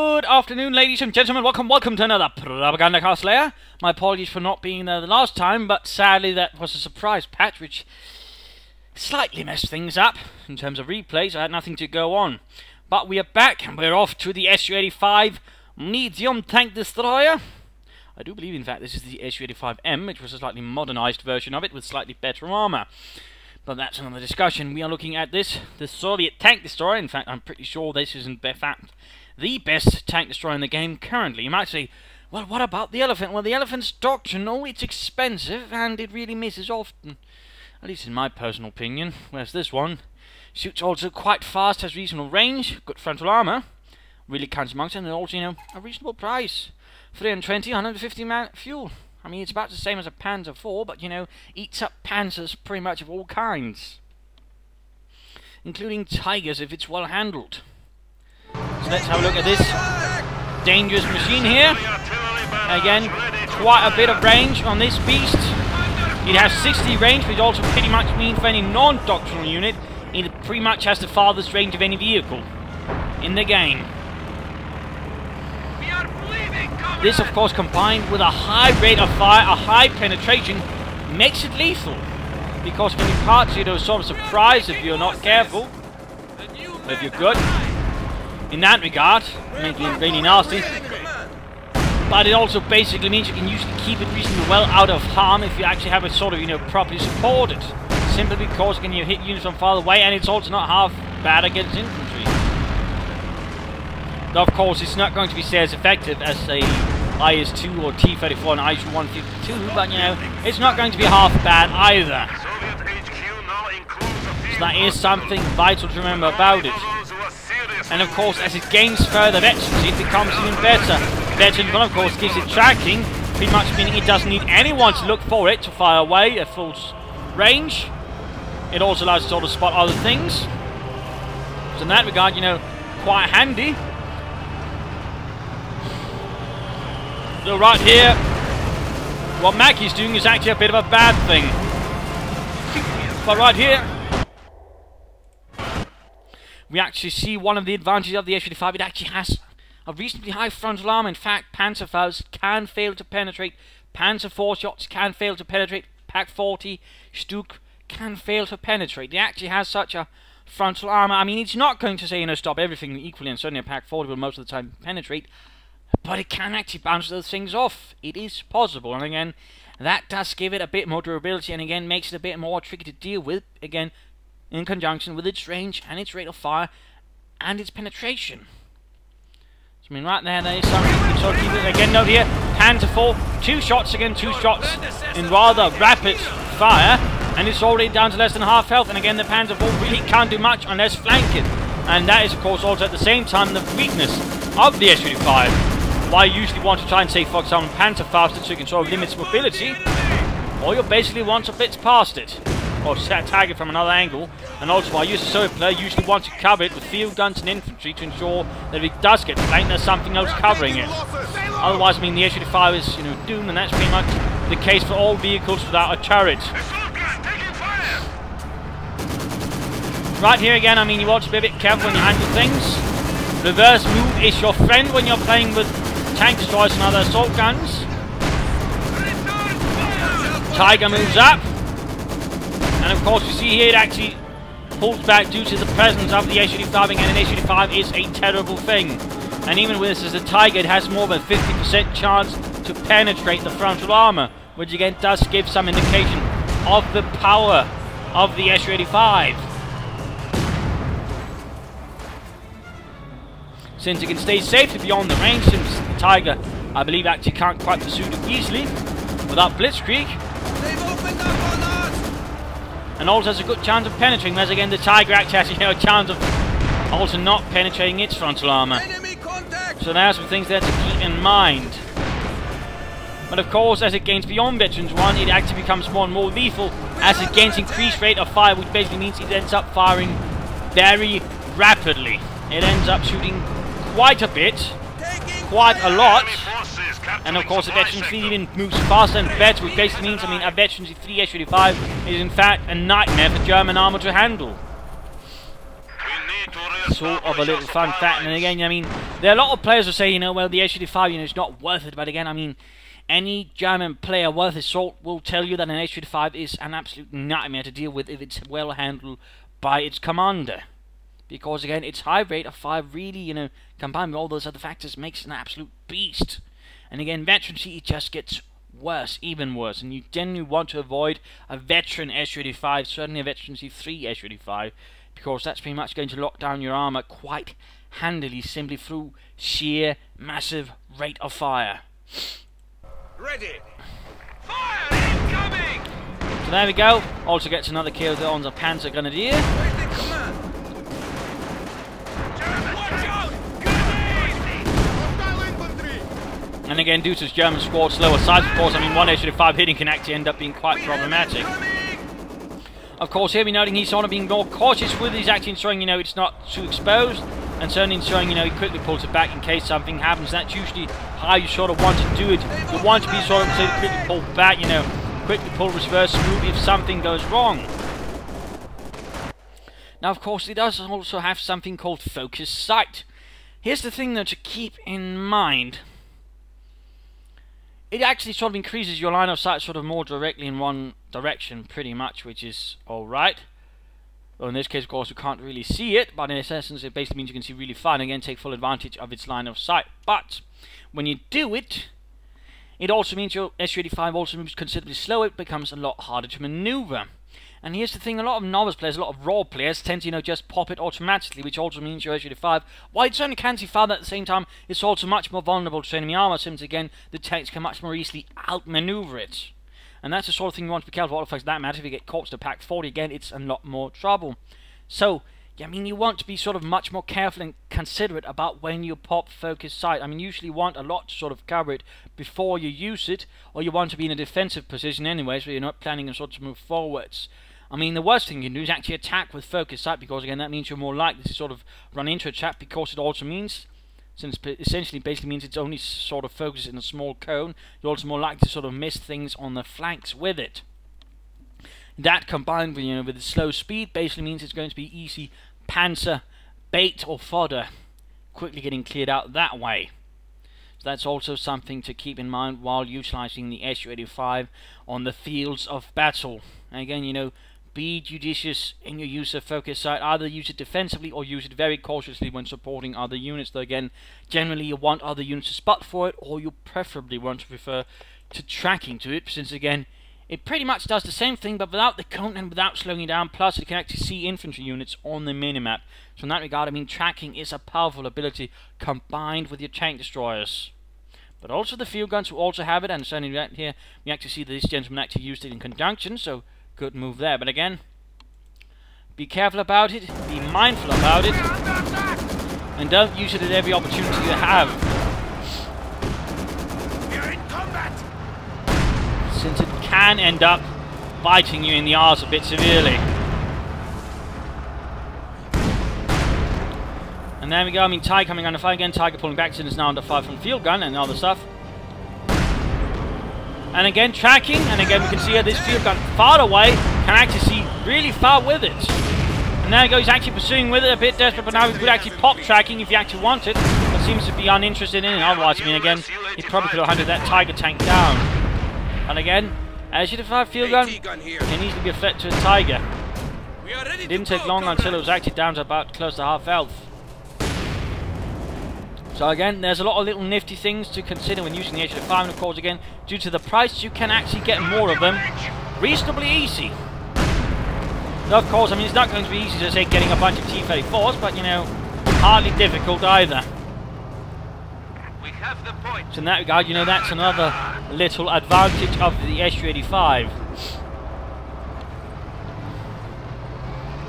Good afternoon, ladies and gentlemen. Welcome to another Propagandacast Lehr. My apologies for not being there the last time, but sadly that was a surprise patch which slightly messed things up in terms of replays. I had nothing to go on. But we are back and we're off to the Su85 medium tank destroyer. I do believe, in fact, this is the Su85M, which was a slightly modernized version of it with slightly better armor. But that's another discussion. We are looking at the Soviet tank destroyer. In fact, I'm pretty sure this is in fact the best tank destroyer in the game currently. You might say, well, what about the Elephant? Well, the Elephant's doctrinal, it's expensive, and it really misses often. At least in my personal opinion. Whereas this one shoots also quite fast, has reasonable range, good frontal armor, really counts amongst it, and also, you know, a reasonable price. 320, 150 fuel. I mean, it's about the same as a Panzer IV, but, you know, eats up panzers pretty much of all kinds. Including Tigers if it's well handled. So let's have a look at this dangerous machine here. Again, quite a bit of range on this beast. It has 60 range, which also pretty much means for any non-doctrinal unit, it pretty much has the farthest range of any vehicle in the game. This, of course, combined with a high rate of fire, a high penetration, makes it lethal. Because when you parts it, those sort of surprise if you're not careful. But if you're good, in that regard, making it really nasty. But it also basically means you can usually keep it reasonably well out of harm if you actually have it sort of, you know, properly supported. Simply because when you hit units from far away, and it's also not half bad against infantry. Though, of course, it's not going to be say as effective as, say, IS-2 or T-34 and IS-152, but, you know, it's not going to be half bad either. So that is something vital to remember about it. And, of course, as it gains further veterans, it becomes even better. Veteran 1, of course, gives it tracking, pretty much meaning it doesn't need anyone to look for it to fire away at full range. It also allows it to sort of spot other things. So in that regard, you know, quite handy. So right here, what Mackey's doing is actually a bit of a bad thing. But right here, we actually see one of the advantages of the Su85. It actually has a reasonably high frontal armor. In fact, Panzer Faust can fail to penetrate. Panzer IV shots can fail to penetrate. Pak 40, Stuk can fail to penetrate. It actually has such a frontal armor. I mean, it's not going to say, you know, stop everything equally, and certainly a Pak 40 will most of the time penetrate. But it can actually bounce those things off. It is possible. And again, that does give it a bit more durability, and again, makes it a bit more tricky to deal with. Again, in conjunction with its range and its rate of fire and its penetration. So, I mean, right there is something you can sort of keep it. Again, note here, Panzer IV, 2 shots, again, 2 shots in rather rapid fire, and it's already down to less than half health. And again, the Panzer IV really can't do much unless flanking. And that is, of course, also at the same time the weakness of the Su85. Why you usually want to try and say, for example, Panzer Faust so you can sort of limit its mobility, or you basically want to blitz past it, or tag it from another angle. And also, while you as a Soviet player usually want to cover it with field guns and infantry to ensure that if it does get flanked, there's something else covering it. Otherwise, I mean, the Su85 is, you know, doomed, and that's pretty much the case for all vehicles without a turret. Right here again, I mean, you want to be a bit careful when you handle things. Reverse move is your friend when you're playing with tank destroyers and other assault guns. Tiger moves up. And of course, you see here it actually pulls back due to the presence of the Su85, and an Su85 is a terrible thing. And even with this as a Tiger, it has more than a 50% chance to penetrate the frontal armor, which again does give some indication of the power of the Su85. Since it can stay safely beyond the range, since the Tiger, I believe, actually can't quite pursue it easily without Blitzkrieg. And also has a good chance of penetrating, whereas again the Tiger actually has, you know, a chance of also not penetrating its frontal armor. So there are some things there to keep in mind. But of course, as it gains beyond Veterans 1, it actually becomes more and more lethal as it gains increased rate of fire, which basically means it ends up firing very rapidly. It ends up shooting quite a bit, quite a lot, and of course the Veterans 3 even moves faster and better, which basically means, I mean, a Veterans 3 Su85 is in fact a nightmare for German armor to handle. sort of a little fun fact. And again, I mean, there are a lot of players who say, you know, well, the S-35, you know, it's not worth it. But again, I mean, any German player worth his salt will tell you that an S-35 is an absolute nightmare to deal with if it's well handled by its commander. Because again, its high rate of fire really, you know, combined with all those other factors, makes it an absolute beast. And again, veterancy, it just gets worse, even worse. And you generally want to avoid a veteran S-35, certainly a veterancy 3 S-35, because that's pretty much going to lock down your armor quite handily, simply through sheer massive rate of fire. Ready. Fire incoming. So there we go. Also gets another kill on the Panzer Grenadier. Waiting command. Watch out! Hostile infantry. And again, due to his German squad's lower size, of course, I mean, one S-35 hitting can actually end up being quite problematic. Of course, here we're noting he's sort of being more cautious with it. He's actually ensuring, you know, it's not too exposed, and certainly ensuring, you know, he quickly pulls it back in case something happens. That's usually how you sort of want to do it. You want to be sort of quickly pull back, you know, quickly pull reverse move if something goes wrong. Now, of course, it does also have something called focus sight. Here's the thing, though, to keep in mind. It actually sort of increases your line of sight sort of more directly in one direction, pretty much, which is alright. Well, in this case, of course, you can't really see it, but in essence, it basically means you can see really far and again take full advantage of its line of sight. But when you do it, it also means your S-35 also moves considerably slower. It becomes a lot harder to maneuver. And here's the thing, a lot of novice players, a lot of raw players tend to, you know, just pop it automatically, which also means your S-35, while it certainly can see farther, at the same time, it's also much more vulnerable to enemy armor, since again, the tanks can much more easily outmaneuver it. And that's the sort of thing you want to be careful of, for that matter. If you get caught to Pack 40 again, it's a lot more trouble. So, yeah, I mean, you want to be sort of much more careful and considerate about when you pop focus sight. I mean, you usually want a lot to sort of cover it before you use it, or you want to be in a defensive position anyway, so you're not planning on sort of move forwards. I mean, the worst thing you can do is actually attack with focus sight, because again, that means you're more likely to sort of run into a trap, because it also means, since essentially basically means it's only sort of focused in a small cone, you're also more likely to sort of miss things on the flanks with it. That combined with, you know, with the slow speed basically means it's going to be easy panzer bait or fodder, quickly getting cleared out that way. So that's also something to keep in mind while utilizing the Su85 on the fields of battle. And again, you know, be judicious in your use of focus sight. Either use it defensively or use it very cautiously when supporting other units. Though again, generally you want other units to spot for it, or you preferably want to refer to tracking to it, since again, it pretty much does the same thing but without the cone and without slowing it down. Plus, it can actually see infantry units on the minimap. So in that regard, I mean, tracking is a powerful ability combined with your tank destroyers. But also the field guns will also have it, and certainly right here we actually see that this gentleman actually used it in conjunction, so good move there. But again, be careful about it, be mindful about it, and don't use it at every opportunity you have. We're in combat. Since it can end up biting you in the arse a bit severely. And there we go, I mean, Tiger coming under fire again, Tiger pulling back, since it's now under fire from field gun and other stuff. And again, tracking, and again we can see here this field gun far away, can actually see really far with it. And there we go, he's actually pursuing with it, a bit desperate, but now he could actually pop tracking if you actually want it, but seems to be uninterested in it. Otherwise, I mean, again, he probably could have hunted that Tiger tank down. And again, as you define field gun, it needs to be a threat to a Tiger. It didn't take long until it was actually down to about close to half health. So again, there's a lot of little nifty things to consider when using the Su85, and of course again, due to the price, you can actually get more of them reasonably easy. Though of course, I mean, it's not going to be easy to say getting a bunch of T-34s, but you know, hardly difficult either. We have the point. So in that regard, you know, that's another little advantage of the Su85.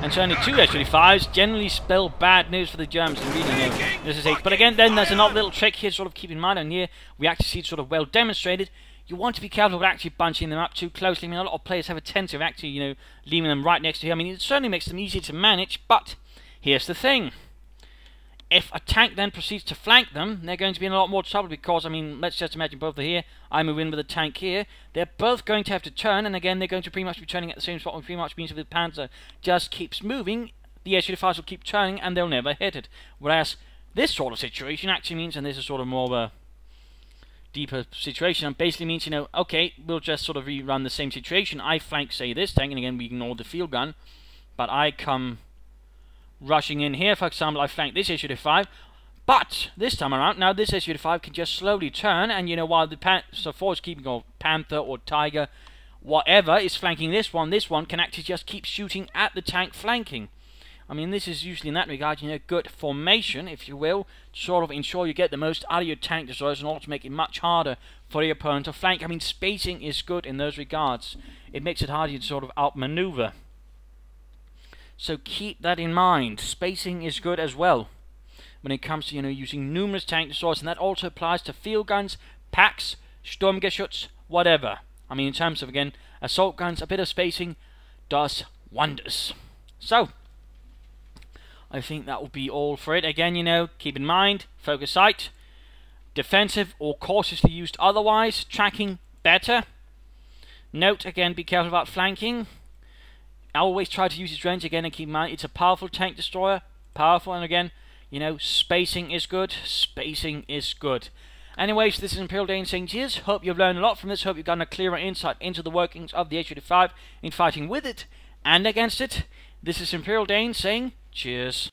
And certainly two Su85s generally spell bad news for the Germans, and really, you know, this is it. But again, then there's another little trick here to sort of keep in mind, and here we actually see it sort of well demonstrated. You want to be careful with actually bunching them up too closely. I mean, a lot of players have a tendency of actually, you know, leaving them right next to you. I mean, it certainly makes them easier to manage, but here's the thing. If a tank then proceeds to flank them, they're going to be in a lot more trouble, because, I mean, let's just imagine both are here, I move in with a tank here, they're both going to have to turn, and again, they're going to pretty much be turning at the same spot, which pretty much means if the Panzer just keeps moving, the Su-85s will keep turning and they'll never hit it. Whereas this sort of situation actually means, and this is sort of more of a deeper situation, and basically means, you know, okay, we'll just sort of rerun the same situation. I flank, say, this tank, and again, we ignore the field gun, but I come rushing in here. For example, I flank this Su-85, but this time around, now this Su-85 can just slowly turn, and, you know, while the Panzer IV is keeping, or Panther or Tiger, whatever, is flanking this one can actually just keep shooting at the tank flanking. I mean, this is usually in that regard, you know, good formation, if you will, to sort of ensure you get the most out of your tank destroyers and also make it much harder for the opponent to flank. I mean, spacing is good in those regards. It makes it harder to sort of outmaneuver. So keep that in mind. Spacing is good as well when it comes to, you know, using numerous tank destroyers, and that also applies to field guns, packs, Sturmgeschütz, whatever. I mean, in terms of, again, assault guns, a bit of spacing does wonders. So, I think that will be all for it. Again, you know, keep in mind, focus sight, defensive or cautiously used otherwise, tracking better. Note, again, be careful about flanking. Always try to use its range again, and keep in mind, it's a powerful tank destroyer. Powerful, and again, you know, spacing is good. Spacing is good. Anyways, this is Imperial Dane saying cheers. Hope you've learned a lot from this. Hope you've gotten a clearer insight into the workings of the Su-85 in fighting with it and against it. This is Imperial Dane saying cheers.